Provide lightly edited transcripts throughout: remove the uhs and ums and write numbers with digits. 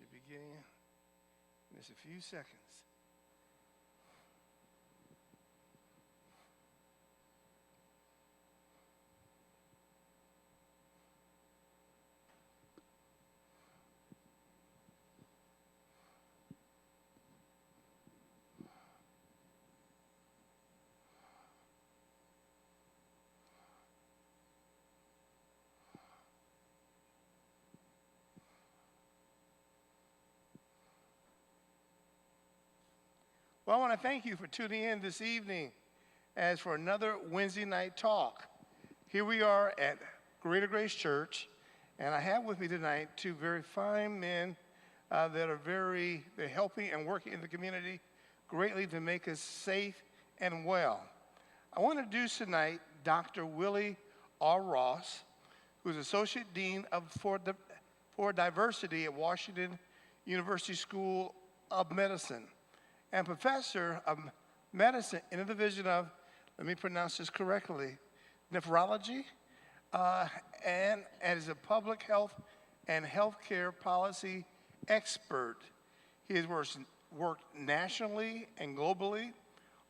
should be getting in just a few seconds. Well, I want to thank you for tuning in this evening as for another Wednesday night talk. Here we are at Greater Grace Church, and I have with me tonight two very fine men that are they're helping and working in the community greatly to make us safe and well. I want to introduce tonight Dr. Willie R. Ross, who's Associate Dean for Diversity at Washington University School of Medicine, and Professor of Medicine in the Division of, let me pronounce this correctly, Nephrology, and as a public health and healthcare policy expert. He has worked nationally and globally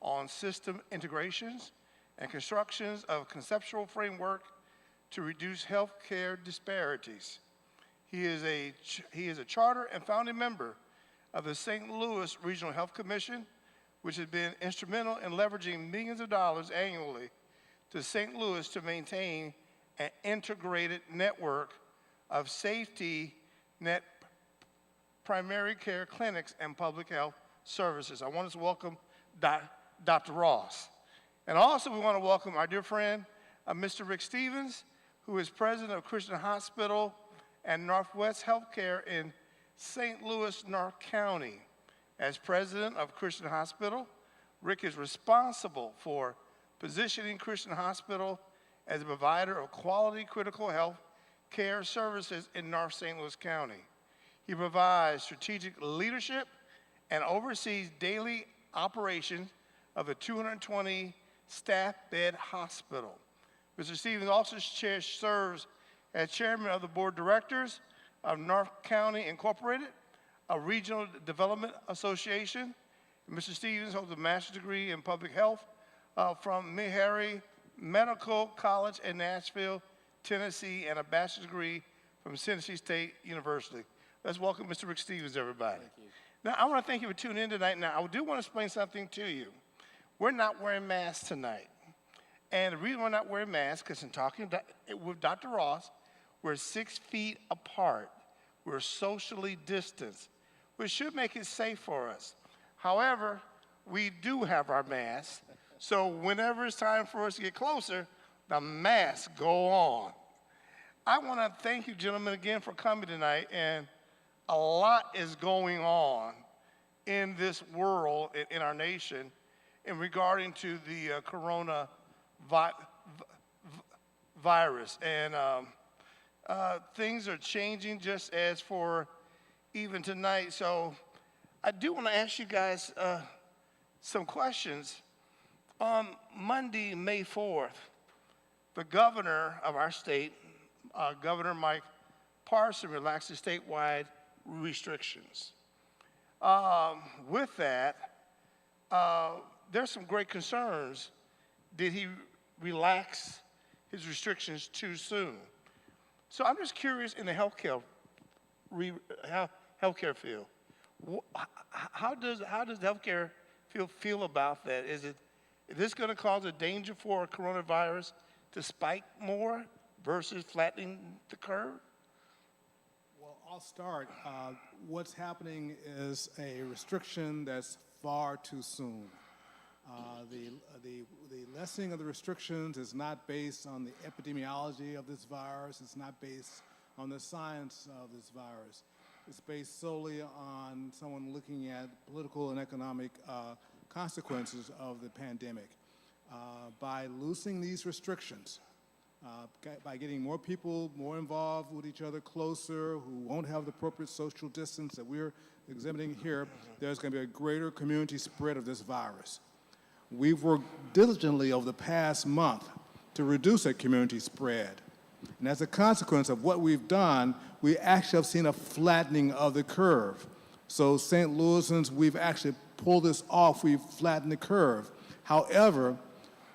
on system integrations and constructions of conceptual framework to reduce healthcare disparities. He is a charter and founding member of the St. Louis Regional Health Commission, which has been instrumental in leveraging millions of dollars annually to St. Louis to maintain an integrated network of safety net primary care clinics and public health services. I want us to welcome Dr. Ross. And also we want to welcome our dear friend, Mr. Rick Stevens, who is president of Christian Hospital and Northwest Healthcare in St. Louis, North County. As president of Christian Hospital, Rick is responsible for positioning Christian Hospital as a provider of quality critical health care services in North St. Louis County. He provides strategic leadership and oversees daily operations of a 220 staff bed hospital. Mr. Stevens also serves as chairman of the board of directors of North County Incorporated, a regional development association. Mr. Stevens holds a master's degree in public health from Meharry Medical College in Nashville, Tennessee, and a bachelor's degree from Tennessee State University. Let's welcome Mr. Rick Stevens, everybody. Thank you. Now, I want to thank you for tuning in tonight. Now, I do want to explain something to you. We're not wearing masks tonight. And the reason we're not wearing masks, because in talking with Dr. Ross, we're 6 feet apart. We're socially distanced, which should make it safe for us. However, we do have our masks, so whenever it's time for us to get closer, the masks go on. I want to thank you, gentlemen, again for coming tonight, and a lot is going on in this world, in our nation, in regarding to the coronavirus. And things are changing just as for even tonight. So I do want to ask you guys some questions. On Monday, May 4th, the governor of our state, Governor Mike Parson, relaxed the statewide restrictions. With that, there's some great concerns. Did he relax his restrictions too soon? So I'm just curious in the healthcare field, how does the healthcare field feel about that? Is this going to cause a danger for coronavirus to spike more versus flattening the curve? Well, I'll start. What's happening is a restriction that's far too soon. The lessening of the restrictions is not based on the epidemiology of this virus. It's not based on the science of this virus. It's based solely on someone looking at political and economic consequences of the pandemic. By loosening these restrictions, by getting more people more involved with each other, closer, who won't have the appropriate social distance that we're exhibiting here, there's going to be a greater community spread of this virus. We've worked diligently over the past month to reduce that community spread. And as a consequence of what we've done, we actually have seen a flattening of the curve. So St. Louisans, we've actually pulled this off. We've flattened the curve. However,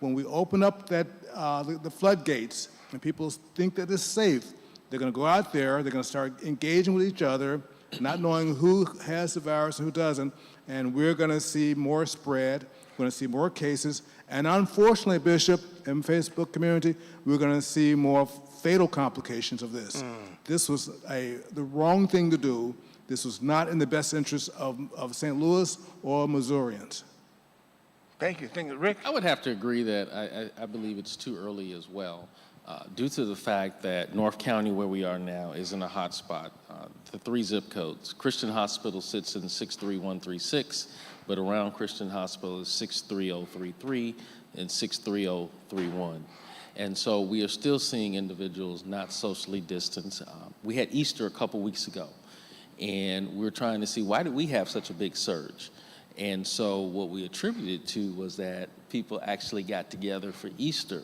when we open up the floodgates and people think that it's safe, they're going to go out there, they're going to start engaging with each other, not knowing who has the virus and who doesn't, and we're going to see more spread, we're going to see more cases, and unfortunately, Bishop and Facebook community, we're going to see more fatal complications of this. This was the wrong thing to do. This was not in the best interest of St. Louis or Missourians. Thank you. Rick? I would have to agree that I believe it's too early as well, due to the fact that North County, where we are now, is in a hot spot. The 3 zip codes. Christian Hospital sits in 63136, but around Christian Hospital is 63033 and 63031. And so we are still seeing individuals not socially distanced. We had Easter a couple weeks ago, and we're trying to see, why did we have such a big surge? And so what we attributed to was that people actually got together for Easter,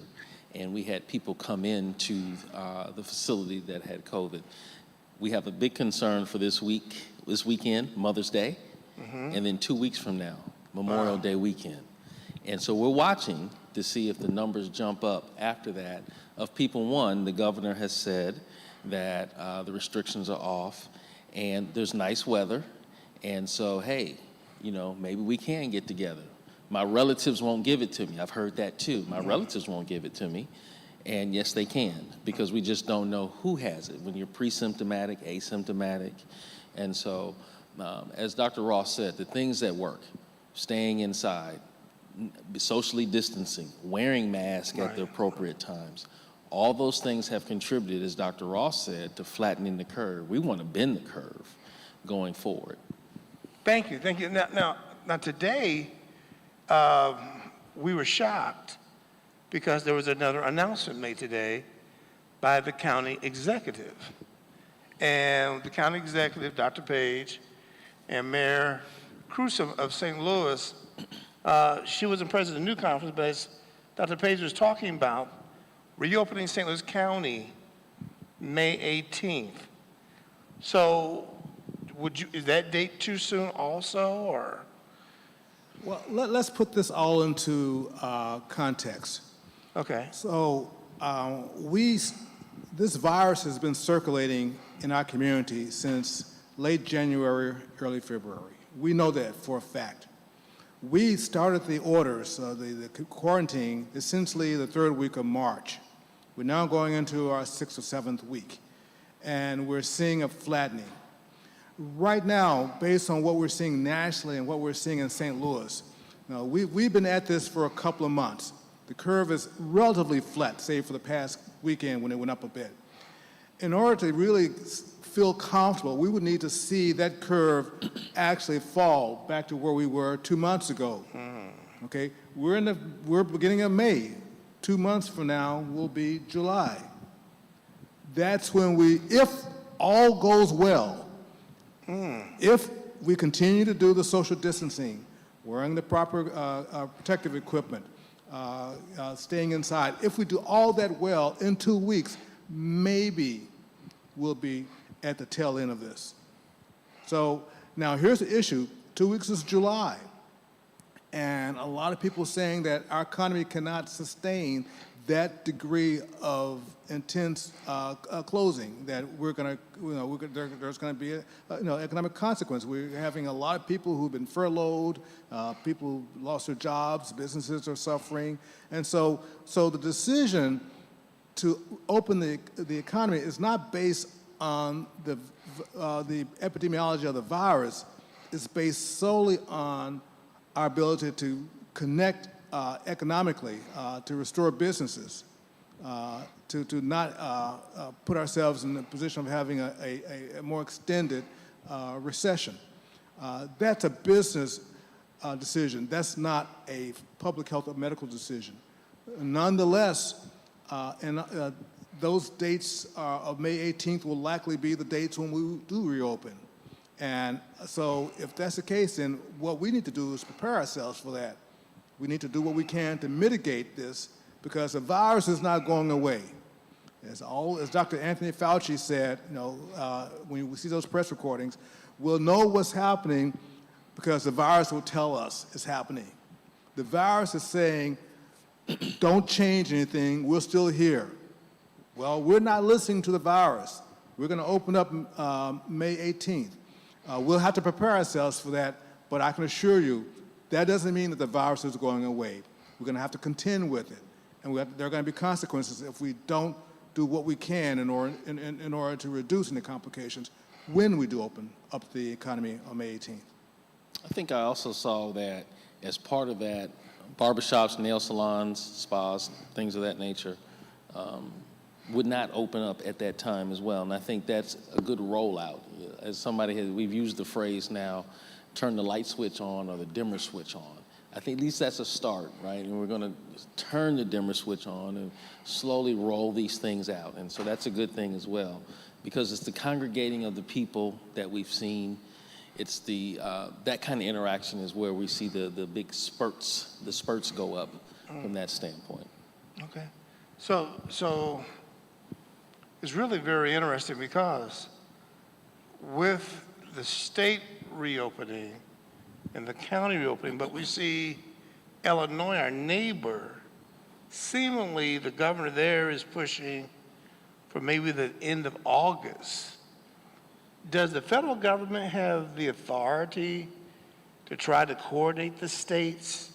and we had people come into the facility that had COVID. We have a big concern for this weekend, Mother's Day, and then 2 weeks from now, Memorial Day weekend. And so we're watching to see if the numbers jump up after that of people. One, the governor has said that the restrictions are off, and there's nice weather, and so, hey, maybe we can get together. My relatives won't give it to me. I've heard that too. My relatives won't give it to me. And yes, they can, because we just don't know who has it when you're pre-symptomatic, asymptomatic. And so, as Dr. Ross said, the things that work, staying inside, socially distancing, wearing masks at the appropriate times, all those things have contributed, as Dr. Ross said, to flattening the curve. We want to bend the curve going forward. Thank you. Now today, we were shocked because there was another announcement made today by the county executive. And the county executive, Dr. Page, and Mayor Cruz of St. Louis, she wasn't present at the new conference, but as Dr. Page was talking about, reopening St. Louis County May 18th. So is that date too soon also, or? Well, let's put this all into context. Okay. So this virus has been circulating in our community since late January, early February. We know that for a fact. We started the orders, the quarantine, essentially the 3rd week of March. We're now going into our 6th or 7th week, and we're seeing a flattening. Right now, based on what we're seeing nationally and what we're seeing in St. Louis, we've been at this for a couple of months. The curve is relatively flat, say for the past weekend when it went up a bit. In order to really feel comfortable, we would need to see that curve actually fall back to where we were 2 months ago. Okay, we're beginning of May. 2 months from now will be July. That's when if all goes well, if we continue to do the social distancing, wearing the proper protective equipment, staying inside, if we do all that well in 2 weeks, maybe we'll be at the tail end of this. So now here's the issue. 2 weeks is July. And a lot of people saying that our economy cannot sustain that degree of intense closing, that we're going to, there's going to be economic consequence. We're having a lot of people who've been furloughed, people who lost their jobs, businesses are suffering. And so the decision to open the economy is not based on the epidemiology of the virus. It's based solely on our ability to connect economically, to restore businesses, to not put ourselves in the position of having a more extended recession. That's a business decision. That's not a public health or medical decision. Nonetheless, those dates of May 18th will likely be the dates when we do reopen. And so if that's the case, then what we need to do is prepare ourselves for that. We need to do what we can to mitigate this, because the virus is not going away. As Dr. Anthony Fauci said, when we see those press recordings, we'll know what's happening because the virus will tell us it's happening. The virus is saying, don't change anything, we're still here. Well, we're not listening to the virus. We're going to open up May 18th. We'll have to prepare ourselves for that, but I can assure you, that doesn't mean that the virus is going away. We're going to have to contend with it, and there are going to be consequences if we don't do what we can in order to reduce any complications when we do open up the economy on May 18th. I think I also saw that as part of that, barbershops, nail salons, spas, things of that nature, would not open up at that time as well. And I think that's a good rollout. As somebody we've used the phrase now, turn the light switch on or the dimmer switch on. I think at least that's a start, right? And we're going to turn the dimmer switch on and slowly roll these things out. And so that's a good thing as well, because it's the congregating of the people that we've seen. It's that kind of interaction is where we see the big spurts, the spurts go up from that standpoint. Okay. So it's really very interesting because with the state reopening and the county reopening, but we see Illinois, our neighbor, seemingly the governor there is pushing for maybe the end of August. Does the federal government have the authority to try to coordinate the states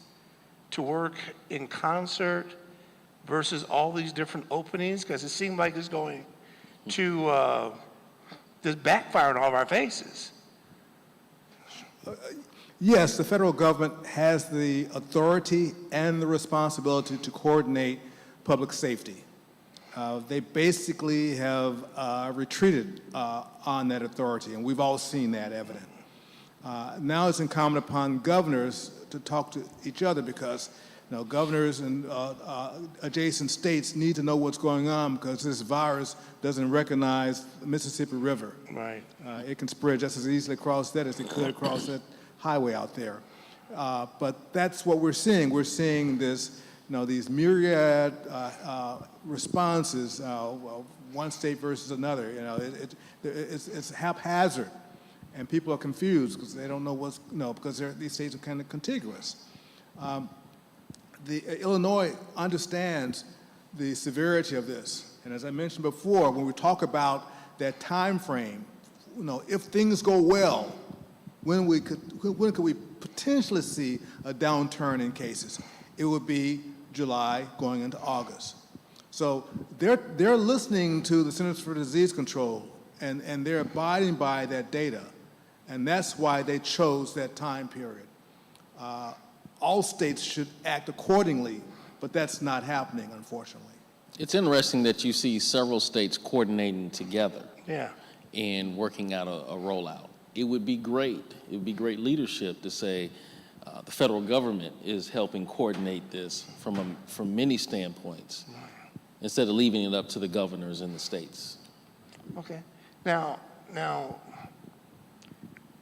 to work in concert versus all these different openings? Because it seems like it's going to just backfire in all of our faces. Yes, the federal government has the authority and the responsibility to coordinate public safety. They basically have retreated on that authority, and we've all seen that evident. Now it's incumbent upon governors to talk to each other because governors and adjacent states need to know what's going on because this virus doesn't recognize the Mississippi River. Right. It can spread just as easily across that as it could across that highway out there. But that's what we're seeing. We're seeing this, these myriad responses, one state versus another. It's haphazard, and people are confused because they don't know because these states are kind of contiguous. Illinois understands the severity of this, and as I mentioned before, when we talk about that time frame, if things go well, when could we potentially see a downturn in cases? It would be July going into August. So they're listening to the Centers for Disease Control, and they're abiding by that data, and that's why they chose that time period. All states should act accordingly, but that's not happening, unfortunately. It's interesting that you see several states coordinating together and working out a rollout. It would be great. It would be great leadership to say the federal government is helping coordinate this from many standpoints instead of leaving it up to the governors in the states. Okay. Now,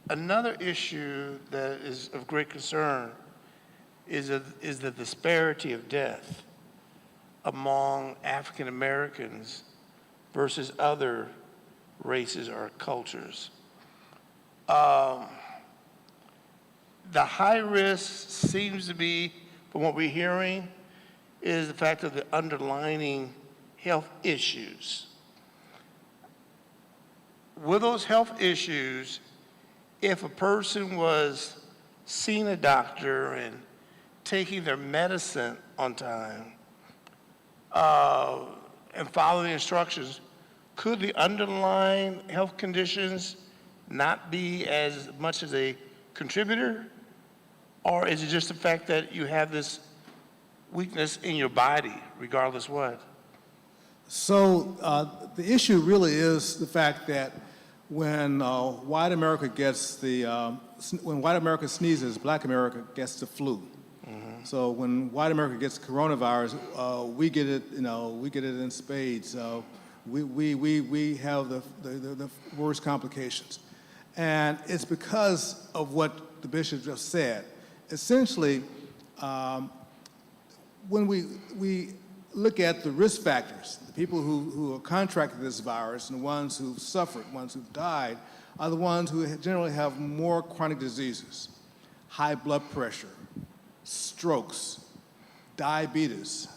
another issue that is of great concern is the disparity of death among African Americans versus other races or cultures. The high risk seems to be, from what we're hearing, is the fact of the underlying health issues. With those health issues, if a person was seeing a doctor and taking their medicine on time and following the instructions, could the underlying health conditions not be as much as a contributor? Or is it just the fact that you have this weakness in your body, regardless what? So the issue really is the fact that when white America when white America sneezes, black America gets the flu. Mm-hmm. So when white America gets coronavirus, we get it, we get it in spades. We have the worst complications. And it's because of what the bishop just said. Essentially, when we look at the risk factors. The people who have contracted this virus and the ones who've suffered, ones who've died, are the ones who generally have more chronic diseases, high blood pressure, strokes, diabetes,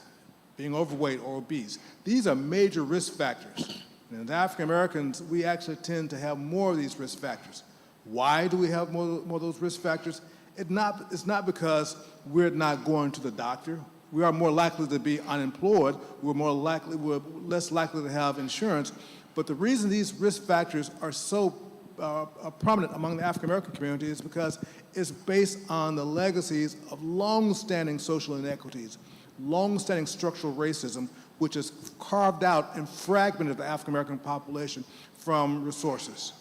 being overweight or obese. These are major risk factors. And as African Americans, we actually tend to have more of these risk factors. Why do we have more of those risk factors? It's not because we're not going to the doctor. We are more likely to be unemployed. We're less likely to have insurance. But the reason these risk factors are so prominent among the African American community is because it's based on the legacies of long-standing social inequities, long-standing structural racism, which has carved out and fragmented the African American population from resources.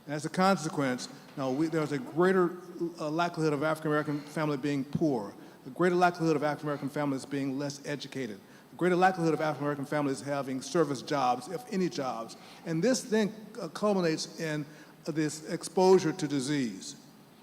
And as a consequence, there's a greater likelihood of African American family being poor, a greater likelihood of African American families being less educated, a greater likelihood of African American families having service jobs, if any jobs. And this then culminates in this exposure to disease.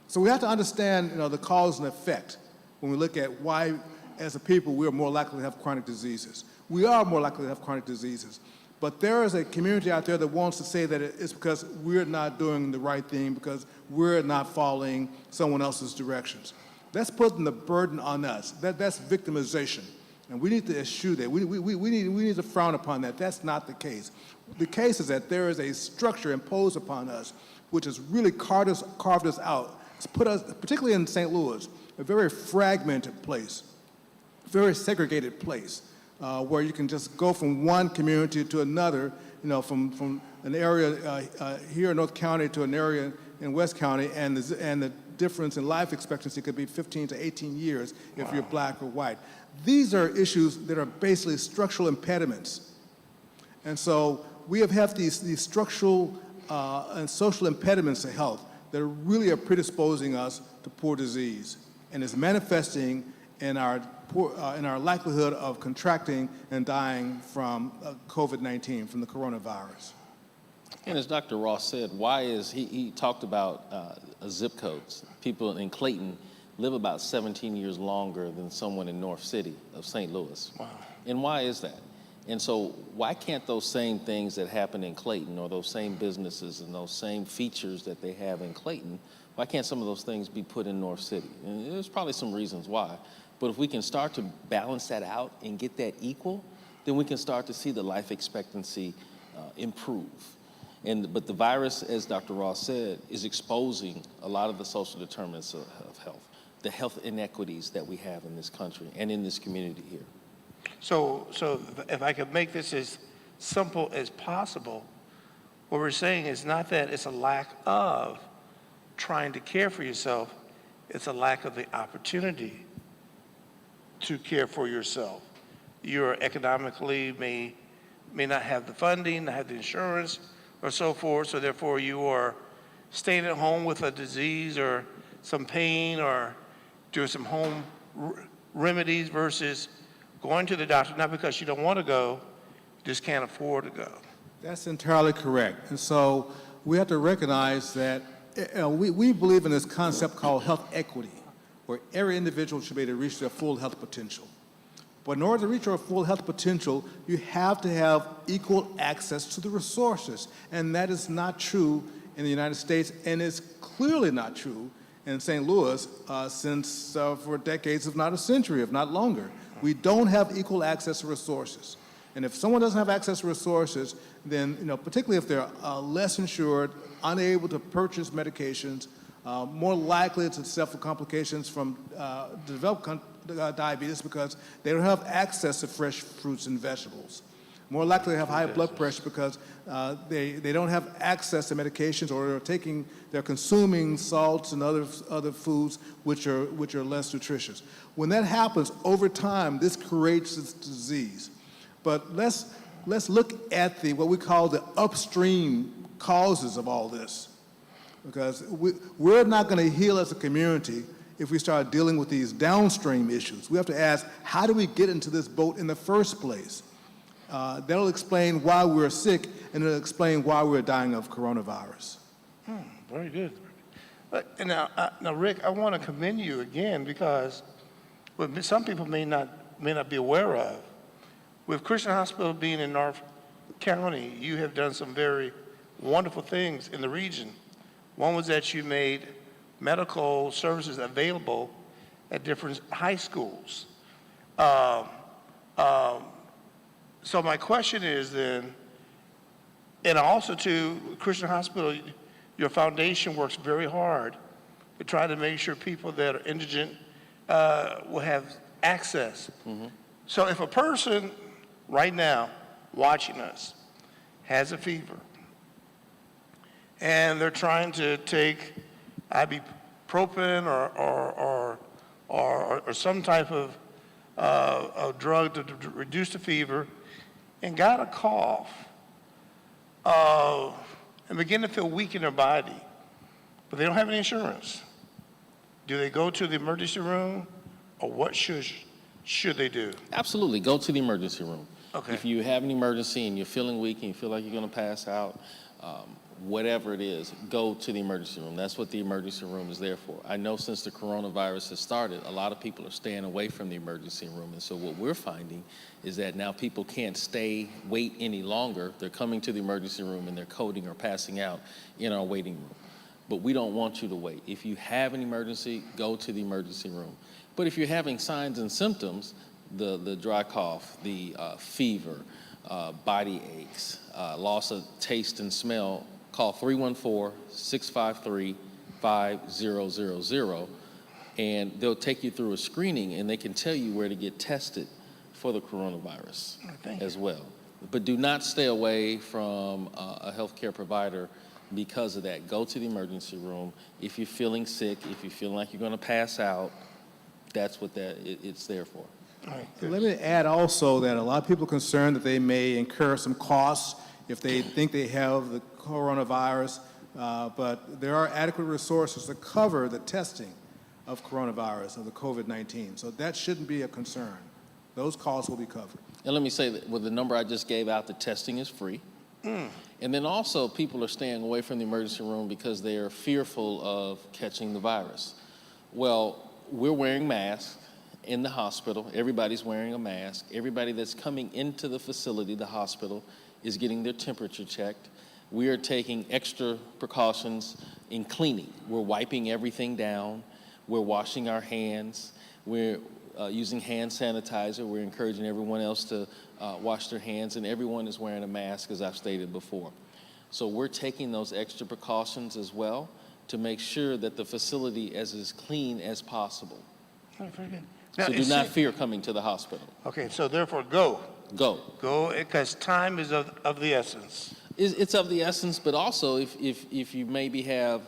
So we have to understand the cause and effect when we look at why, as a people, we are more likely to have chronic diseases. We are more likely to have chronic diseases. But there is a community out there that wants to say that it's because we're not doing the right thing, because we're not following someone else's directions. That's putting the burden on us. That's victimization. And we need to eschew that. We need to frown upon that. That's not the case. The case is that there is a structure imposed upon us which has really carved us out. It's put us, particularly in St. Louis, a very fragmented place, very segregated place, where you can just go from one community to another, from an area here in North County to an area in West County, and the difference in life expectancy could be 15 to 18 years if you're black or white. These are issues that are basically structural impediments. And so we have had these structural and social impediments to health that really are predisposing us to poor disease, and is manifesting in our likelihood of contracting and dying from COVID-19, from the coronavirus. And as Dr. Ross said, why is he talked about zip codes. People in Clayton live about 17 years longer than someone in North City of St. Louis. Wow. And why is that? And so why can't those same things that happen in Clayton, or those same businesses and those same features that they have in Clayton, why can't some of those things be put in North City? And there's probably some reasons why. But if we can start to balance that out and get that equal, then we can start to see the life expectancy improve. But the virus, as Dr. Ross said, is exposing a lot of the social determinants of health, the health inequities that we have in this country and in this community here. So if I could make this as simple as possible, what we're saying is not that it's a lack of trying to care for yourself, it's a lack of the opportunity to care for yourself. You're economically may not have the funding, not have the insurance, or so forth, so therefore you are staying at home with a disease or some pain or doing some home remedies versus going to the doctor, not because you don't want to go, you just can't afford to go. That's entirely correct. And so we have to recognize that we believe in this concept called health equity, where every individual should be able to reach their full health potential. But in order to reach our full health potential, you have to have equal access to the resources. And that is not true in the United States, and it's clearly not true in St. Louis since for decades, if not a century, if not longer. We don't have equal access to resources. And if someone doesn't have access to resources, then, particularly if they're less insured, unable to purchase medications, more likely to suffer complications from develop diabetes because they don't have access to fresh fruits and vegetables. More likely to have high blood pressure because they don't have access to medications, or they're consuming salts and other foods which are less nutritious. When that happens over time, this creates this disease. But let's look at what we call the upstream causes of all this, because we're not going to heal as a community if we start dealing with these downstream issues. We have to ask, how do we get into this boat in the first place? That'll explain why we're sick, and it'll explain why we're dying of coronavirus. Very good. But now, Rick, I want to commend you again, because what some people may not be aware of, With Christian Hospital being in North County, you have done some very wonderful things in the region. One was that you made medical services available at different high schools. Um, um, so my question is then, and also too, Christian Hospital, your foundation works very hard to try to make sure people that are indigent will have access. So if a person right now watching us has a fever and they're trying to take ibuprofen or some type of drug to reduce the fever and got a cough and begin to feel weak in their body, but they don't have any insurance, do they go to the emergency room, or what should they do? Absolutely, go to the emergency room. Okay. If you have an emergency and you're feeling weak and you feel like you're going to pass out, whatever it is, go to the emergency room. That's what the emergency room is there for. I know since the coronavirus has started, a lot of people are staying away from the emergency room. And so what we're finding is that now people can't wait any longer. They're coming to the emergency room and they're coding or passing out in our waiting room. But we don't want you to wait. If you have an emergency, go to the emergency room. But if you're having signs and symptoms, the dry cough, the fever, body aches, loss of taste and smell, call 314-653-5000, and they'll take you through a screening and they can tell you where to get tested for the coronavirus as well. But do not stay away from a healthcare provider because of that. Go to the emergency room. If you're feeling sick, if you're feeling like you're going to pass out, that's what it's there for. Let me add also that a lot of people are concerned that they may incur some costs if they think they have the coronavirus, but there are adequate resources to cover the testing of coronavirus, of the COVID-19. So that shouldn't be a concern. Those costs will be covered. And let me say that with the number I just gave out, the testing is free. And then also people are staying away from the emergency room because they are fearful of catching the virus. Well, we're wearing masks in the hospital. Everybody's wearing a mask. Everybody that's coming into the facility, the hospital, is getting their temperature checked. We are taking extra precautions in cleaning. We're wiping everything down. We're washing our hands. We're using hand sanitizer. We're encouraging everyone else to wash their hands, and everyone is wearing a mask, as I've stated before. So we're taking those extra precautions as well to make sure that the facility is as clean as possible. Oh, very good. Now, So do not fear coming to the hospital. Okay, so therefore go. Go. Go, because time is of the essence. It's of the essence, but also if you maybe have,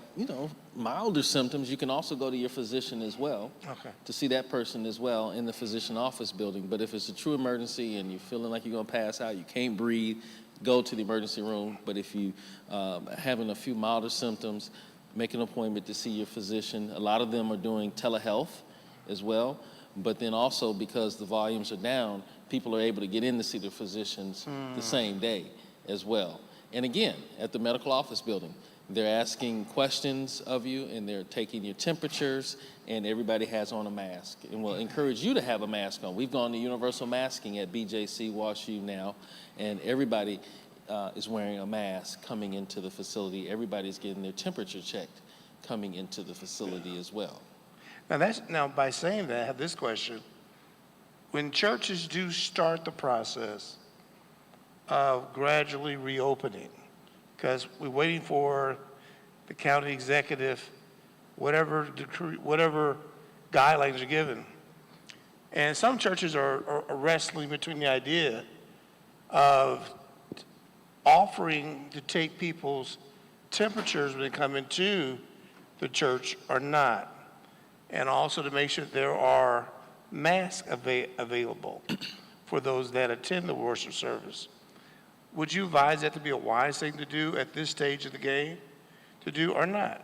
milder symptoms, you can also go to your physician as well. Okay. To see that person as well in the physician office building. But if it's a true emergency and you're feeling like you're going to pass out, you can't breathe, go to the emergency room. But if you having a few milder symptoms, make an appointment to see your physician. A lot of them are doing telehealth as well. But then also, because the volumes are down, people are able to get in to see their physicians the same day as well. And again, at the medical office building, they're asking questions of you and they're taking your temperatures, and everybody has on a mask. And we'll encourage you to have a mask on. We've gone to universal masking at BJC WashU now, and everybody is wearing a mask coming into the facility. Everybody's getting their temperature checked coming into the facility as well. Now, by saying that, I have this question. When churches do start the process of gradually reopening, because we're waiting for the county executive, whatever decree, whatever guidelines are given. And some churches are wrestling between the idea of offering to take people's temperatures when they come into the church or not, and also to make sure there are masks available for those that attend the worship service. Would you advise that to be a wise thing to do at this stage of the game, to do or not?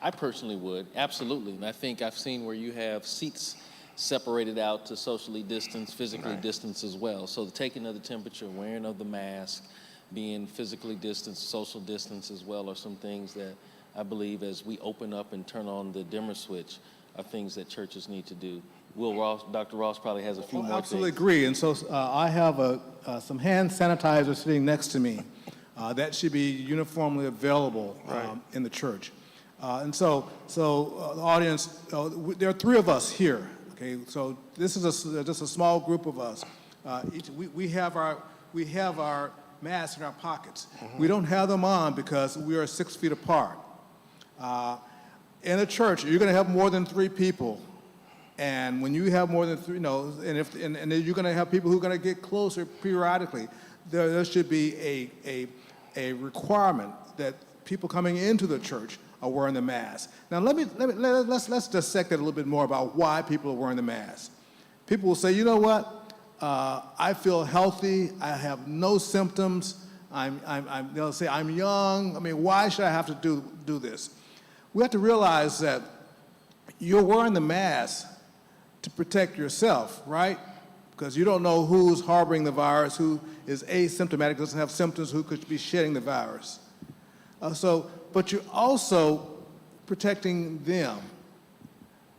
I personally would, absolutely. And I think I've seen where you have seats separated out to socially distance, physically distance as well. So the taking of the temperature, wearing of the mask, being physically distanced, social distance as well are some things that I believe as we open up and turn on the dimmer switch are things that churches need to do Dr. Ross probably has a few more Absolutely things. agree. And so I have some hand sanitizer sitting next to me. That should be uniformly available in the church. The audience, there are three of us here. Okay, so this is just a small group of us. We have our masks in our pockets. Mm-hmm. We don't have them on because we are 6 feet apart. In a church, you're going to have more than 3 people. And when you have more than 3, and you're going to have people who are going to get closer periodically, there should be a requirement that people coming into the church are wearing the mask. Now let's dissect that a little bit more about why people are wearing the mask. People will say, you know what? I feel healthy. I have no symptoms. They'll say I'm young. I mean, why should I have to do this? We have to realize that you're wearing the mask to protect yourself, right? Because you don't know who's harboring the virus, who is asymptomatic, doesn't have symptoms, who could be shedding the virus. But you're also protecting them.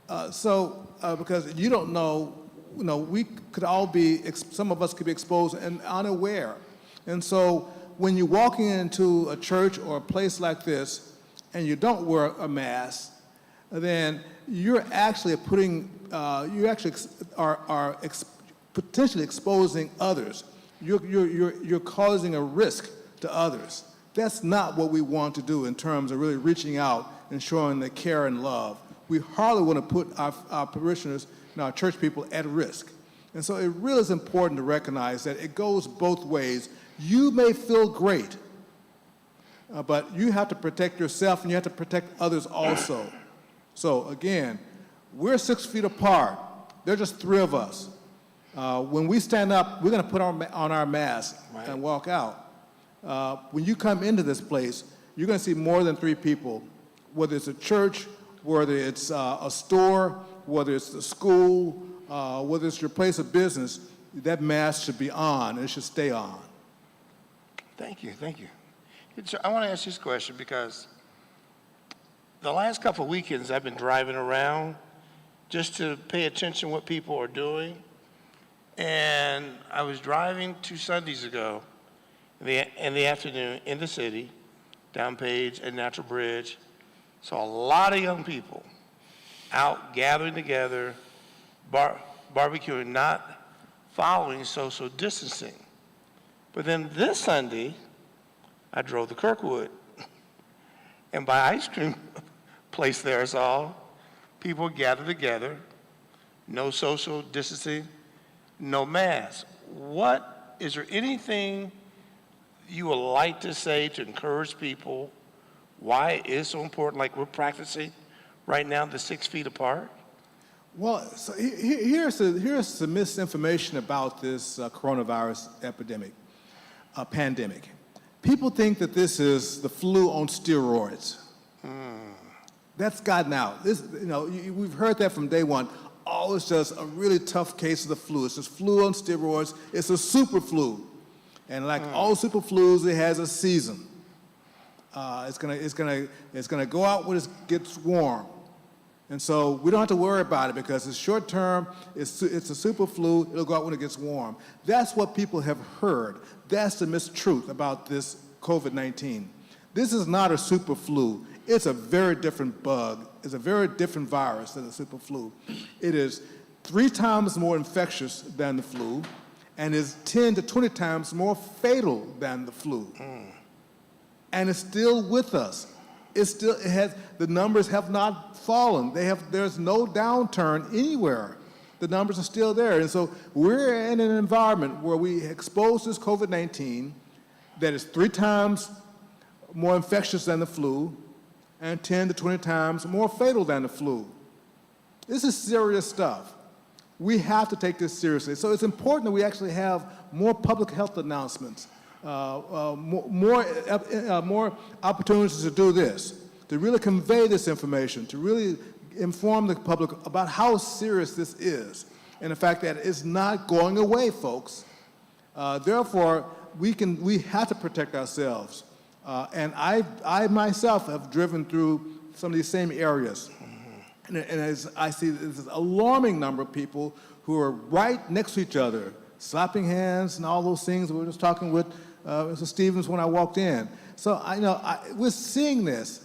Because you don't know, we could all be, some of us could be exposed and unaware. And so when you're walking into a church or a place like this and you don't wear a mask, then you're actually potentially exposing others. You're causing a risk to others. That's not what we want to do in terms of really reaching out and showing the care and love. We hardly want to put our parishioners and our church people at risk. And so it really is important to recognize that it goes both ways. You may feel great, but you have to protect yourself and you have to protect others also. So again, we're 6 feet apart. There are just 3 of us. When we stand up, we're going to put on our mask and walk out. When you come into this place, you're going to see more than 3 people, whether it's a church, whether it's a store, whether it's a school, whether it's your place of business. That mask should be on, and it should stay on. Thank you. I want to ask this question because the last couple of weekends I've been driving around just to pay attention to what people are doing. And I was driving 2 Sundays ago in the afternoon in the city, down Page and Natural Bridge. Saw a lot of young people out gathering together, barbecuing, not following social distancing. But then this Sunday, I drove to Kirkwood, and by ice cream place there I saw people gathered together, no social distancing, no mask. Is there anything you would like to say to encourage people why it is so important, like we're practicing right now, the 6 feet apart? Well, so here's the misinformation about this coronavirus pandemic. People think that this is the flu on steroids. That's gotten out. We've heard that from day one. Oh, it's just a really tough case of the flu. It's just flu on steroids. It's a super flu. And like all super flus, it has a season. It's gonna go out when it gets warm. And so we don't have to worry about it because it's short term, it's a super flu, it'll go out when it gets warm. That's what people have heard. That's the mistruth about this COVID-19. This is not a super flu. It's a very different bug. It's a very different virus than the super flu. It is 3 times more infectious than the flu and is 10 to 20 times more fatal than the flu. And it's still with us. The numbers have not fallen. There's no downturn anywhere. The numbers are still there. And so we're in an environment where we expose this COVID-19 that is 3 times more infectious than the flu and 10 to 20 times more fatal than the flu. This is serious stuff. We have to take this seriously. So it's important that we actually have more public health announcements, more opportunities to do this, to really convey this information, to really inform the public about how serious this is and the fact that it's not going away, folks. Therefore, we have to protect ourselves. And I myself have driven through some of these same areas. And as I see this alarming number of people who are right next to each other, slapping hands and all those things. We were just talking with Mr. Stevens when I walked in. So we're seeing this,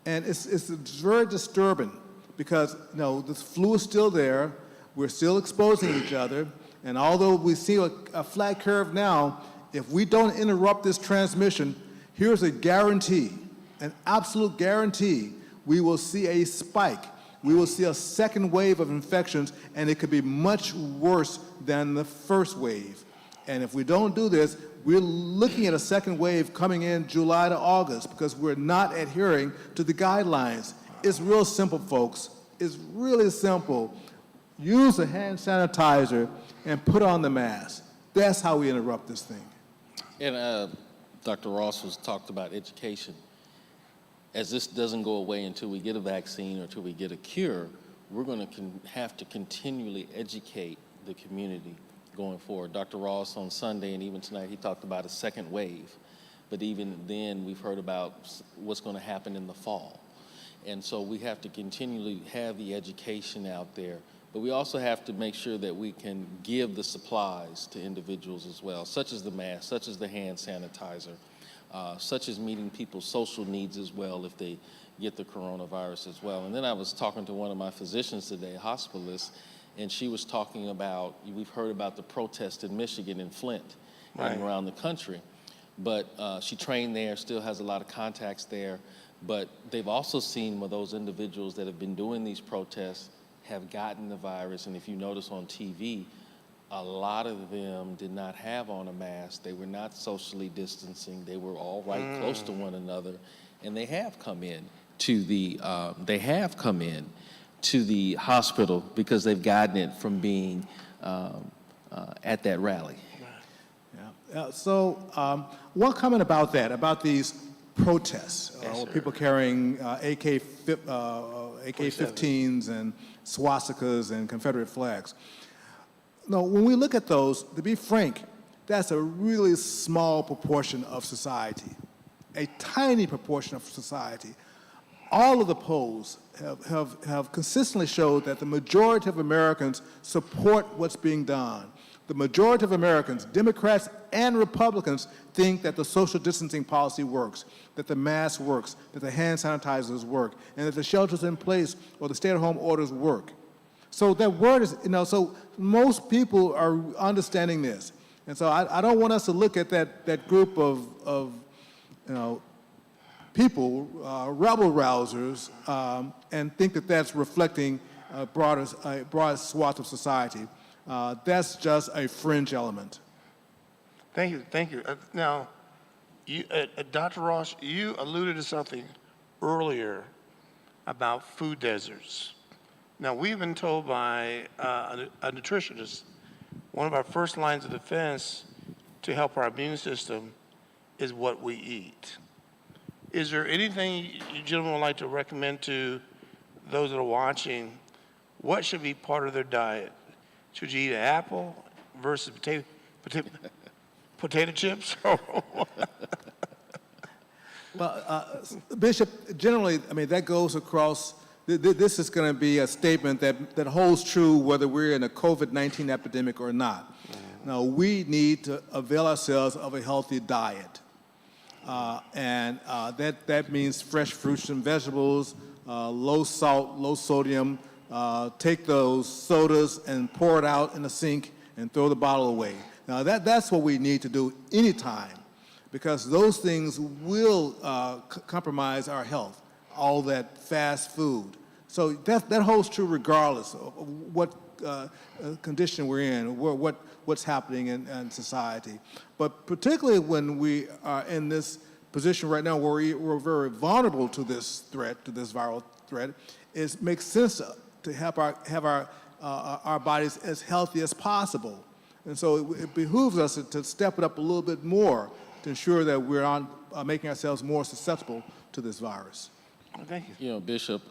and it's very disturbing because this flu is still there. We're still exposing each other, and although we see a flat curve now, if we don't interrupt this transmission, here's a guarantee, an absolute guarantee, we will see a spike. We will see a second wave of infections, and it could be much worse than the first wave. And if we don't do this, we're looking at a second wave coming in July to August because we're not adhering to the guidelines. It's real simple, folks. It's really simple. Use a hand sanitizer and put on the mask. That's how we interrupt this thing. And Dr. Ross was talked about education. As this doesn't go away until we get a vaccine or until we get a cure, we're going to have to continually educate the community going forward. Dr. Ross on Sunday and even tonight, he talked about a second wave. But even then, we've heard about what's going to happen in the fall. And so we have to continually have the education out there. But we also have to make sure that we can give the supplies to individuals as well, such as the mask, such as the hand sanitizer, such as meeting people's social needs as well if they get the coronavirus as well. And then I was talking to one of my physicians today, a hospitalist, and she was talking about, we've heard about the protest in Michigan, in Flint, and around the country. But she trained there, still has a lot of contacts there. But they've also seen where those individuals that have been doing these protests have gotten the virus. And if you notice on TV, a lot of them did not have on a mask. They were not socially distancing. They were all right close to one another. And they have come in to the hospital because they've gotten it from being at that rally. So one comment about that, about these protests, people carrying AK-15s and swastikas and Confederate flags. No, when we look at those, to be frank, that's a really small proportion of society, a tiny proportion of society. All of the polls have consistently showed that the majority of Americans support what's being done. The majority of Americans, Democrats and Republicans, think that the social distancing policy works, that the mask works, that the hand sanitizers work, and that the shelters in place or the stay-at-home orders work. So that word is, so most people are understanding this. And so I don't want us to look at that group of people, rebel rousers, and think that that's reflecting a broad swath of society. That's just a fringe element. Thank you. Now, Dr. Ross, you alluded to something earlier about food deserts. Now, we've been told by a nutritionist, one of our first lines of defense to help our immune system is what we eat. Is there anything you gentlemen would like to recommend to those that are watching? What should be part of their diet? Should you eat an apple versus potato chips? Well, Bishop, generally, that goes across. This is going to be a statement that holds true whether we're in a COVID-19 epidemic or not. Now, we need to avail ourselves of a healthy diet. And that means fresh fruits and vegetables, low salt, low sodium. Take those sodas and pour it out in the sink and throw the bottle away. Now, that's what we need to do anytime, because those things will compromise our health, all that fast food. So that holds true regardless of what condition we're in, what's happening in society. But particularly when we are in this position right now where we're very vulnerable to this threat, to this viral threat, it makes sense to have our bodies as healthy as possible. And so it behooves us to step it up a little bit more to ensure that we're making ourselves more susceptible to this virus. Thank you. Bishop,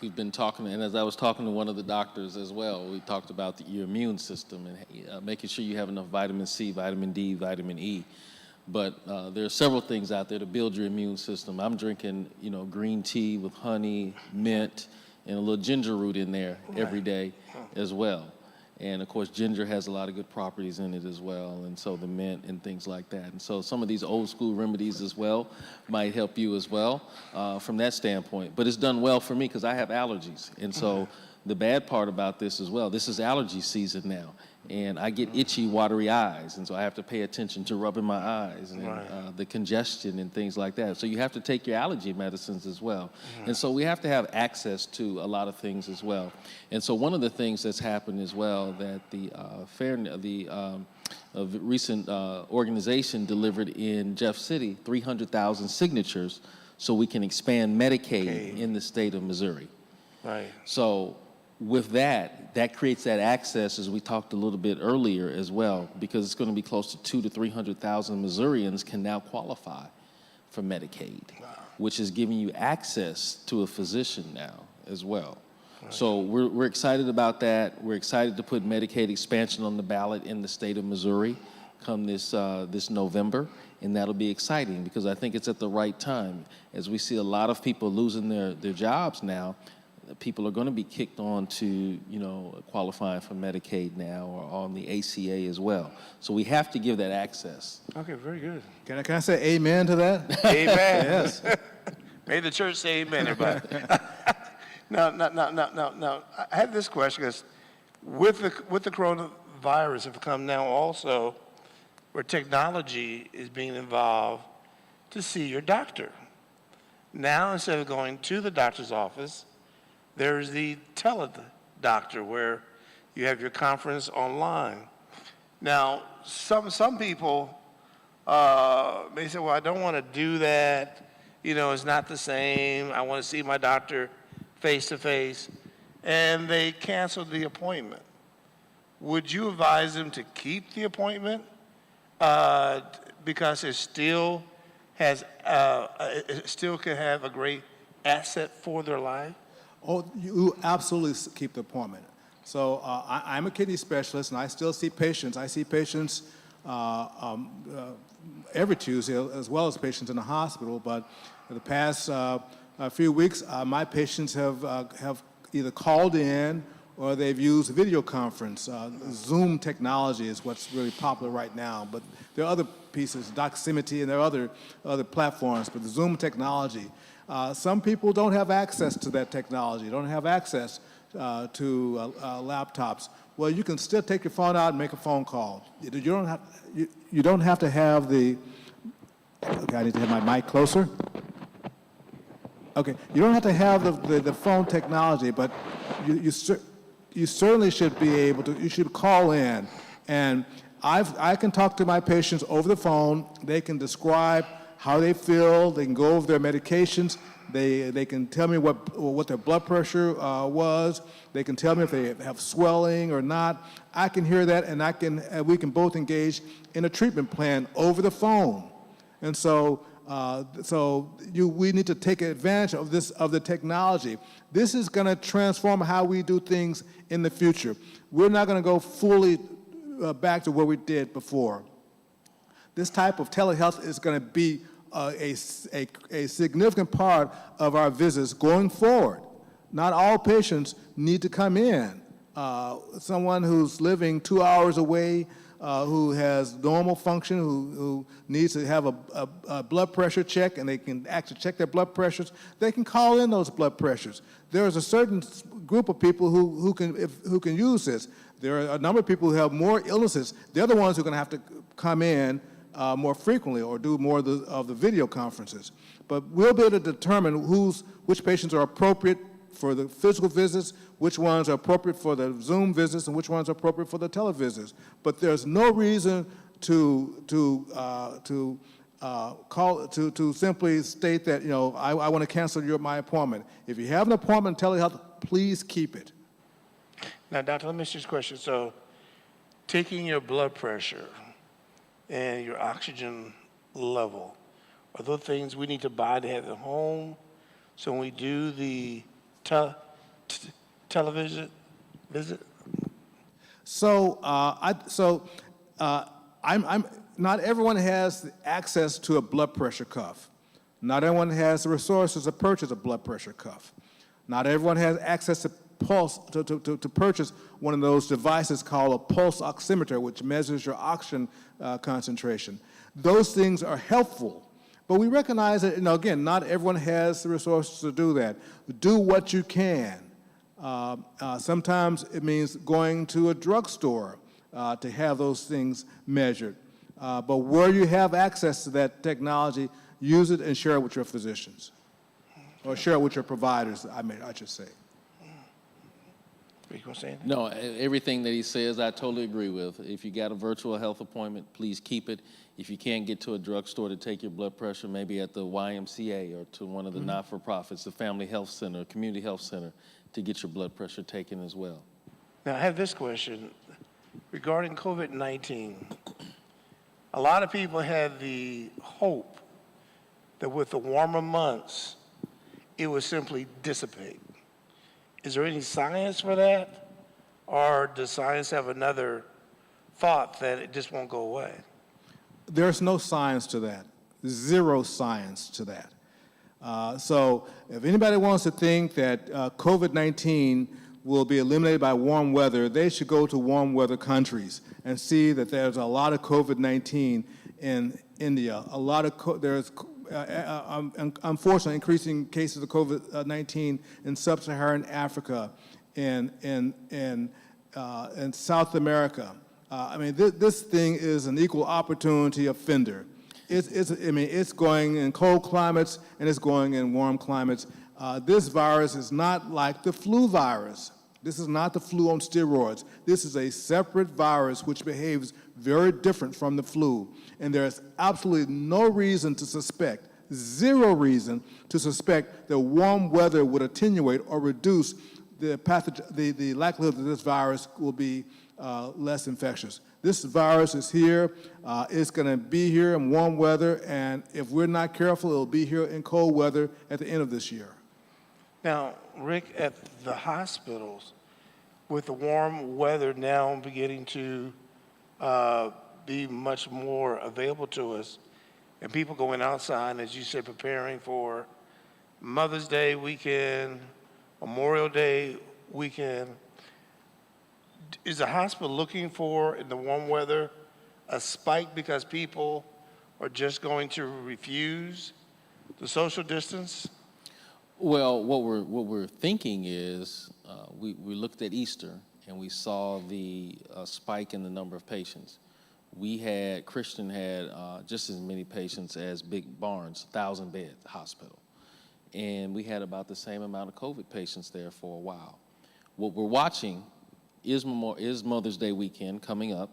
we've been talking, and as I was talking to one of the doctors as well, we talked about your immune system and making sure you have enough vitamin C, vitamin D, vitamin E. But there are several things out there to build your immune system. I'm drinking, green tea with honey, mint, and a little ginger root in there every day as well. And of course, ginger has a lot of good properties in it as well, and so the mint and things like that. And so some of these old school remedies as well might help you as well from that standpoint. But it's done well for me because I have allergies. And so the bad part about this as well, this is allergy season now. And I get itchy, watery eyes, and so I have to pay attention to rubbing my eyes and the congestion and things like that. So you have to take your allergy medicines as well. And so we have to have access to a lot of things as well. And so one of the things that's happened as well that the recent organization delivered in Jeff City 300,000 signatures so we can expand Medicaid in the state of Missouri. Right. So with that creates that access, as we talked a little bit earlier as well, because it's going to be close to 200,000 to 300,000 Missourians can now qualify for Medicaid, which is giving you access to a physician now as well. Right. So we're excited about that. We're excited to put Medicaid expansion on the ballot in the state of Missouri come this November, and that'll be exciting because I think it's at the right time. As we see a lot of people losing their jobs now, people are going to be kicked on to, qualifying for Medicaid now or on the ACA as well. So we have to give that access. Okay, very good. Can I say amen to that? Amen. Yes. May the church say amen, everybody. Now, I have this question because with the coronavirus have come now also where technology is being involved to see your doctor. Now, instead of going to the doctor's office, there's the tele-doctor where you have your conference online. Now, some people may say, well, I don't want to do that. It's not the same. I want to see my doctor face to face. And they cancel the appointment. Would you advise them to keep the appointment because it still can have a great asset for their life? Oh, you absolutely keep the appointment. So I'm a kidney specialist, and I still see patients. I see patients every Tuesday, as well as patients in the hospital. But for the past few weeks, my patients have either called in or they've used video conference. Zoom technology is what's really popular right now. But there are other pieces, Doximity, and there are other platforms. But the Zoom technology. Some people don't have access to that technology, don't have access to laptops. Well, you can still take your phone out and make a phone call. You don't have to have the, okay, I need to have my mic closer. Okay, you don't have to have the phone technology, but you certainly should be able to, you should call in. And I can talk to my patients over the phone. They can describe how they feel, they can go over their medications, they can tell me what their blood pressure was, they can tell me if they have swelling or not. I can hear that, and we can both engage in a treatment plan over the phone. And so we need to take advantage of the technology. This is going to transform how we do things in the future. We're not going to go fully back to what we did before. This type of telehealth is going to be a significant part of our visits going forward. Not all patients need to come in. Someone who's living 2 hours away, who has normal function, who needs to have a blood pressure check, and they can actually check their blood pressures, they can call in those blood pressures. There is a certain group of people who can use this. There are a number of people who have more illnesses. They're the ones who are going to have to come in more frequently or do more of the video conferences. But we'll be able to determine which patients are appropriate for the physical visits, which ones are appropriate for the Zoom visits, and which ones are appropriate for the televisits. But there's no reason to simply state that, I want to cancel my appointment. If you have an appointment in telehealth, please keep it. Now, doctor, let me ask you this question. So, taking your blood pressure and your oxygen level, are those things we need to buy to have at home? So when we do the television visit? So, I'm not everyone has access to a blood pressure cuff. Not everyone has the resources to purchase a blood pressure cuff. Not everyone has access to to purchase one of those devices called a pulse oximeter, which measures your oxygen concentration. Those things are helpful, but we recognize that, again, not everyone has the resources to do that. Do what you can. Sometimes it means going to a drugstore to have those things measured. But where you have access to that technology, use it and share it with your physicians, or share it with your providers, I should say. Are you going to say anything? No, everything that he says, I totally agree with. If you got a virtual health appointment, please keep it. If you can't get to a drugstore to take your blood pressure, maybe at the YMCA or to one of the not-for-profits, the Family Health Center, Community Health Center, to get your blood pressure taken as well. Now, I have this question regarding COVID-19. A lot of people had the hope that with the warmer months, it would simply dissipate. Is there any science for that? Or does science have another thought that it just won't go away? There's no science to that. Zero science to that. So if anybody wants to think that COVID-19 will be eliminated by warm weather, they should go to warm weather countries and see that there's a lot of COVID-19 in India. There's unfortunately increasing cases of COVID-19 in sub-Saharan Africa, in South America. This thing is an equal opportunity offender. It's going in cold climates and it's going in warm climates. This virus is not like the flu virus. This is not the flu on steroids. This is a separate virus which behaves very different from the flu. And there's absolutely no reason to suspect, zero reason to suspect that warm weather would attenuate or reduce the likelihood that this virus will be less infectious. This virus is here. It's going to be here in warm weather, and if we're not careful, it'll be here in cold weather at the end of this year. Now, Rick, at the hospitals, with the warm weather now beginning to be much more available to us, and people going outside, as you said, preparing for Mother's Day weekend, Memorial Day weekend, is the hospital looking for, in the warm weather, a spike because people are just going to refuse the social distance? Well, what we're thinking is we looked at Easter and we saw the spike in the number of patients. Christian had just as many patients as Big Barnes, 1,000-bed hospital. And we had about the same amount of COVID patients there for a while. What we're watching is Mother's Day weekend coming up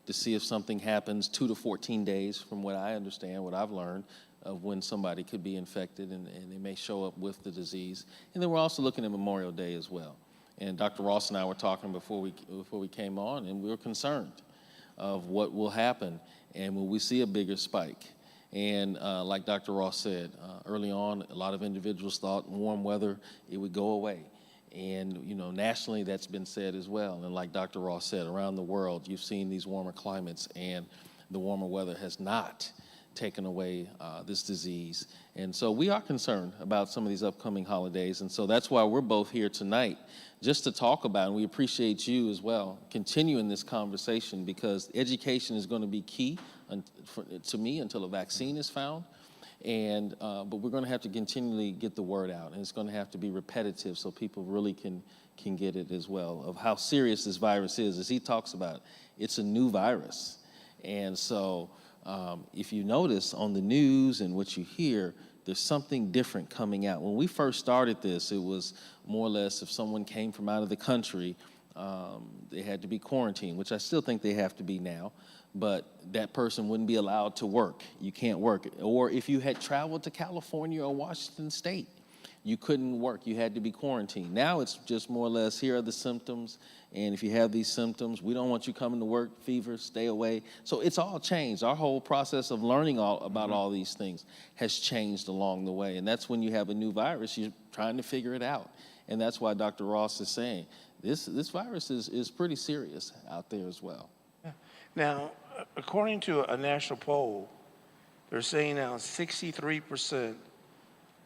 to see if something happens 2 to 14 days from what I understand, what I've learned, of when somebody could be infected and they may show up with the disease. And then we're also looking at Memorial Day as well. And Dr. Ross and I were talking before we came on, and we were concerned of what will happen and will we see a bigger spike. And like Dr. Ross said, early on, a lot of individuals thought warm weather, it would go away. And, nationally that's been said as well. And like Dr. Ross said, around the world, you've seen these warmer climates, and the warmer weather has not taken away this disease. And so we are concerned about some of these upcoming holidays. And so that's why we're both here tonight, just to talk about, and we appreciate you as well, continuing this conversation, because education is going to be key to me until a vaccine is found. And but we're going to have to continually get the word out, and it's going to have to be repetitive so people really can get it as well, of how serious this virus is. As he talks about, it's a new virus. And so if you notice on the news and what you hear, there's something different coming out. When we first started this, it was more or less if someone came from out of the country, they had to be quarantined, which I still think they have to be now. But that person wouldn't be allowed to work. You can't work. Or if you had traveled to California or Washington State, you couldn't work. You had to be quarantined. Now it's just more or less, here are the symptoms, and if you have these symptoms, we don't want you coming to work, fever, stay away. So it's all changed. Our whole process of learning about all these things has changed along the way. And that's when you have a new virus, you're trying to figure it out. And that's why Dr. Ross is saying this virus is pretty serious out there as well. Now, according to a national poll, they're saying now 63%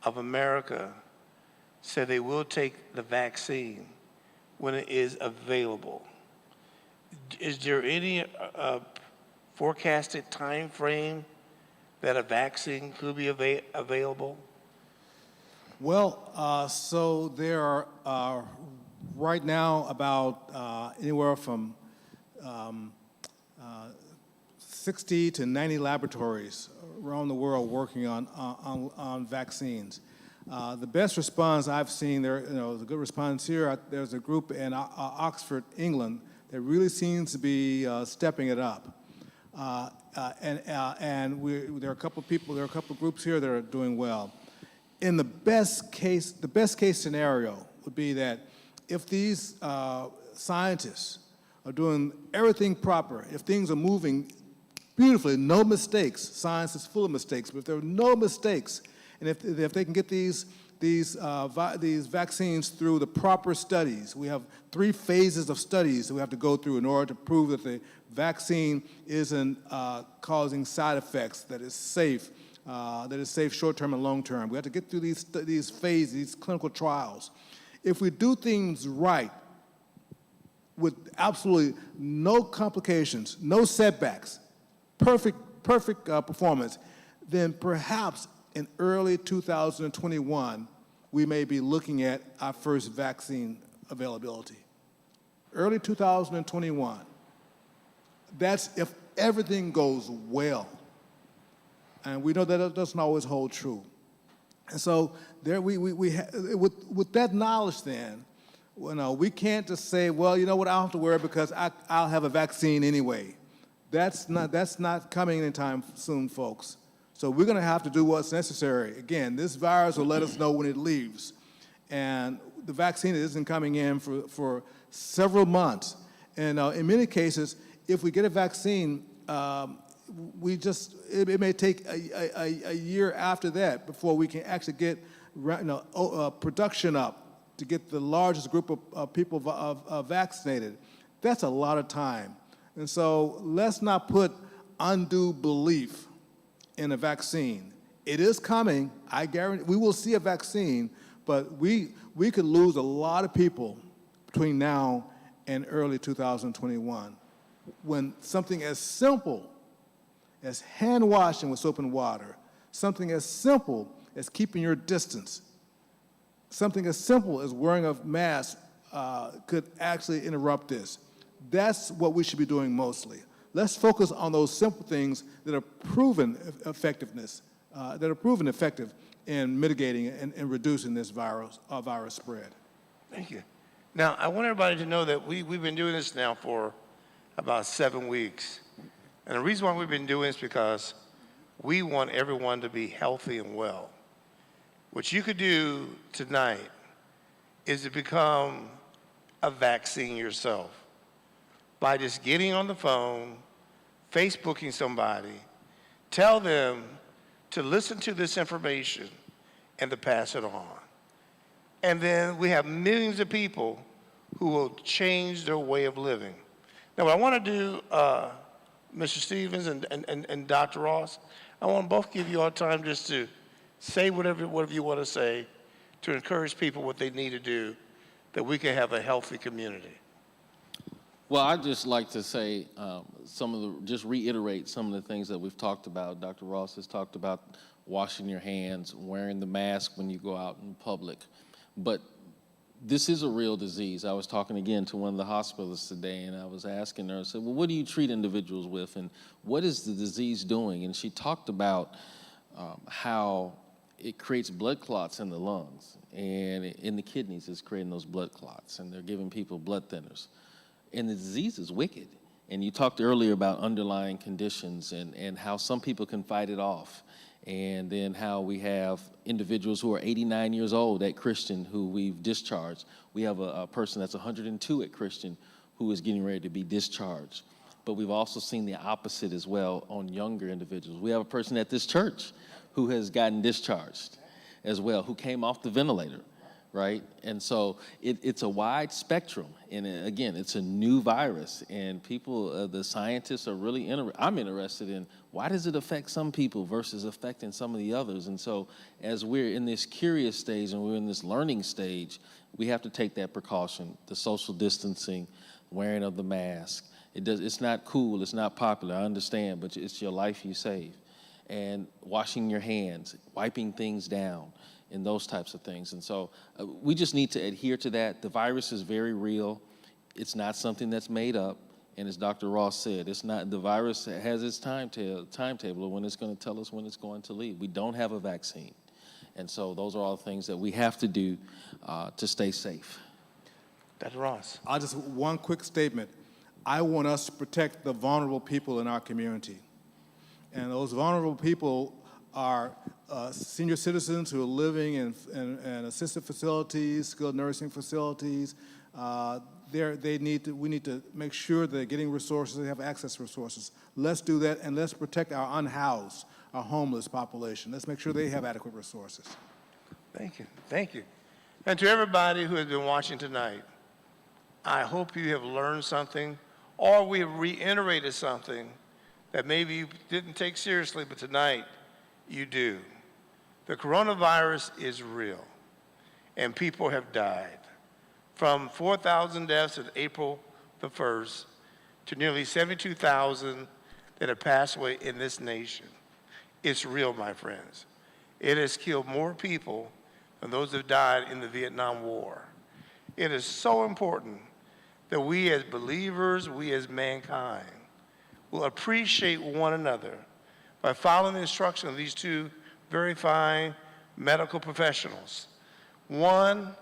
of America said they will take the vaccine when it is available. Is there any forecasted time frame that a vaccine could be available? Well, so there are right now about anywhere from 60 to 90 laboratories around the world working on vaccines. The best response I've seen there, there's a good response here. There's a group in Oxford, England, that really seems to be stepping it up. There are a couple of groups here that are doing well. In the best case scenario would be that if these scientists are doing everything proper, if things are moving beautifully, no mistakes. Science is full of mistakes, but if there are no mistakes, and if they can get these vaccines through the proper studies, we have 3 phases of studies that we have to go through in order to prove that the vaccine isn't causing side effects, that is safe short-term and long-term. We have to get through these phases, these clinical trials. If we do things right, with absolutely no complications, no setbacks, perfect performance, then perhaps in early 2021, we may be looking at our first vaccine availability. Early 2021. That's if everything goes well. And we know that it doesn't always hold true. And so there with that knowledge then, we can't just say, well, you know what, I don't have to worry because I'll have a vaccine anyway. That's not coming anytime soon, folks. So we're going to have to do what's necessary. Again, this virus will let us know when it leaves. And the vaccine isn't coming in for several months. And in many cases, if we get a vaccine, it may take a year after that before we can actually get production up to get the largest group of people vaccinated. That's a lot of time. And so let's not put undue belief in a vaccine. It is coming. I guarantee we will see a vaccine, but we could lose a lot of people between now and early 2021 when something as simple as hand washing with soap and water, something as simple as keeping your distance, something as simple as wearing a mask could actually interrupt this. That's what we should be doing mostly. Let's focus on those simple things that are proven effective in mitigating and reducing this virus spread. Thank you. Now, I want everybody to know that we've been doing this now for about 7 weeks. And the reason why we've been doing this is because we want everyone to be healthy and well. What you could do tonight is to become a vaccine yourself by just getting on the phone, Facebooking somebody, tell them to listen to this information and to pass it on. And then we have millions of people who will change their way of living. Now, what I want to do, Mr. Stevens and Dr. Ross, I want to both give you all time just to say whatever you want to say to encourage people what they need to do that we can have a healthy community. Well, I'd just like to say just reiterate some of the things that we've talked about. Dr. Ross has talked about washing your hands, wearing the mask when you go out in public. But this is a real disease. I was talking again to one of the hospitalists today, and I was asking her, I said, well, what do you treat individuals with, and what is the disease doing? And she talked about how it creates blood clots in the lungs, and in the kidneys it's creating those blood clots, and they're giving people blood thinners. And the disease is wicked. And you talked earlier about underlying conditions and how some people can fight it off. And then how we have individuals who are 89 years old at Christian who we've discharged. We have a person that's 102 at Christian who is getting ready to be discharged. But we've also seen the opposite as well on younger individuals. We have a person at this church who has gotten discharged as well, who came off the ventilator, right? And so it's a wide spectrum. And again, it's a new virus. And people, the scientists are really I'm interested in why does it affect some people versus affecting some of the others? And so as we're in this curious stage and we're in this learning stage, we have to take that precaution, the social distancing, wearing of the mask. It's not cool, it's not popular, I understand, but it's your life you save. And washing your hands, wiping things down, and those types of things. And so we just need to adhere to that. The virus is very real. It's not something that's made up. And as Dr. Ross said, the virus has its timetable of when it's going to tell us when it's going to leave. We don't have a vaccine. And so those are all the things that we have to do to stay safe. Dr. Ross. One quick statement. I want us to protect the vulnerable people in our community. And those vulnerable people are senior citizens who are living in assisted facilities, skilled nursing facilities. We need to make sure they're getting resources, they have access to resources. Let's do that, and let's protect our unhoused, our homeless population. Let's make sure they have adequate resources. Thank you. Thank you. And to everybody who has been watching tonight, I hope you have learned something, or we have reiterated something that maybe you didn't take seriously, but tonight you do. The coronavirus is real, and people have died. From 4,000 deaths on April the 1st to nearly 72,000 that have passed away in this nation. It's real, my friends. It has killed more people than those that died in the Vietnam War. It is so important that we as believers, we as mankind, will appreciate one another by following the instruction of these two very fine medical professionals. One,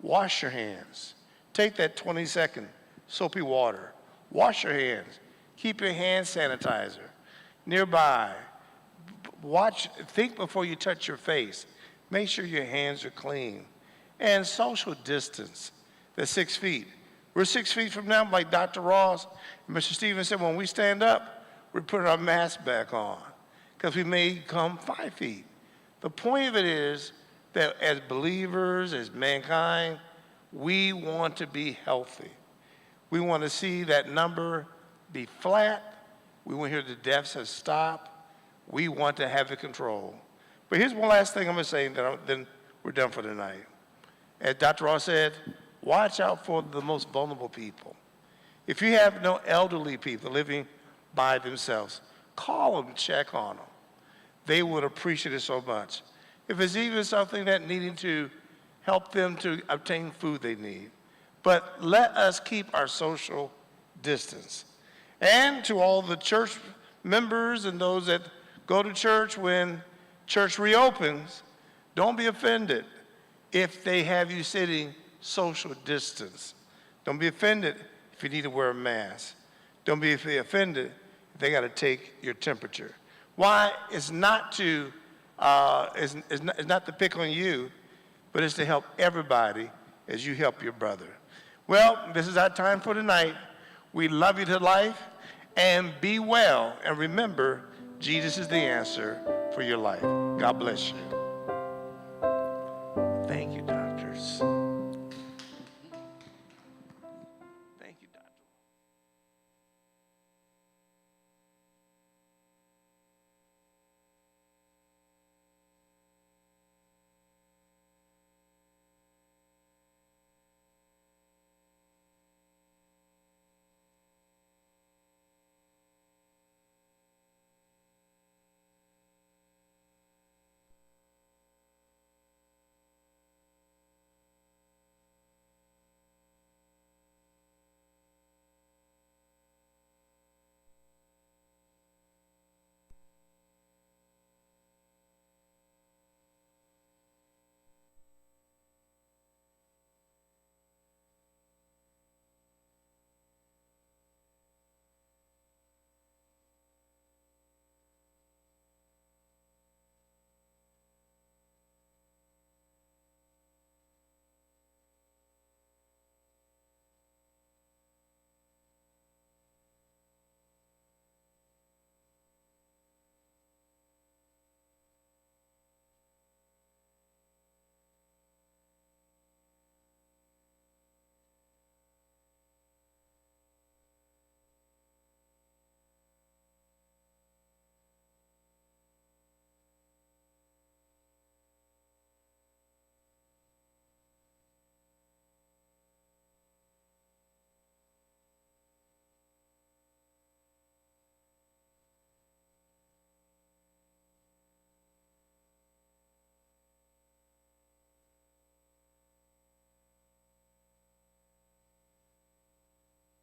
wash your hands. Take that 20-second soapy water. Wash your hands. Keep your hand sanitizer nearby. Think before you touch your face. Make sure your hands are clean. And social distance, the 6 feet. We're 6 feet from now, like Dr. Ross and Mr. Stevens said, when we stand up, we're putting our mask back on because we may come 5 feet. The point of it is that as believers, as mankind, we want to be healthy. We want to see that number be flat. We want to hear the deaths have stopped. We want to have it controlled. But here's one last thing I'm going to say, then we're done for tonight. As Dr. Ross said, watch out for the most vulnerable people. If you have no elderly people living by themselves, call them, check on them. They would appreciate it so much. If it's even something that needing to help them to obtain food they need. But let us keep our social distance. And to all the church members and those that go to church when church reopens, don't be offended if they have you sitting social distance. Don't be offended if you need to wear a mask. Don't be offended if they got to take your temperature. Why? It's not to pick on you, but it's to help everybody as you help your brother. Well, this is our time for tonight. We love you to life, and be well. And remember, Jesus is the answer for your life. God bless you. Thank you, Dr.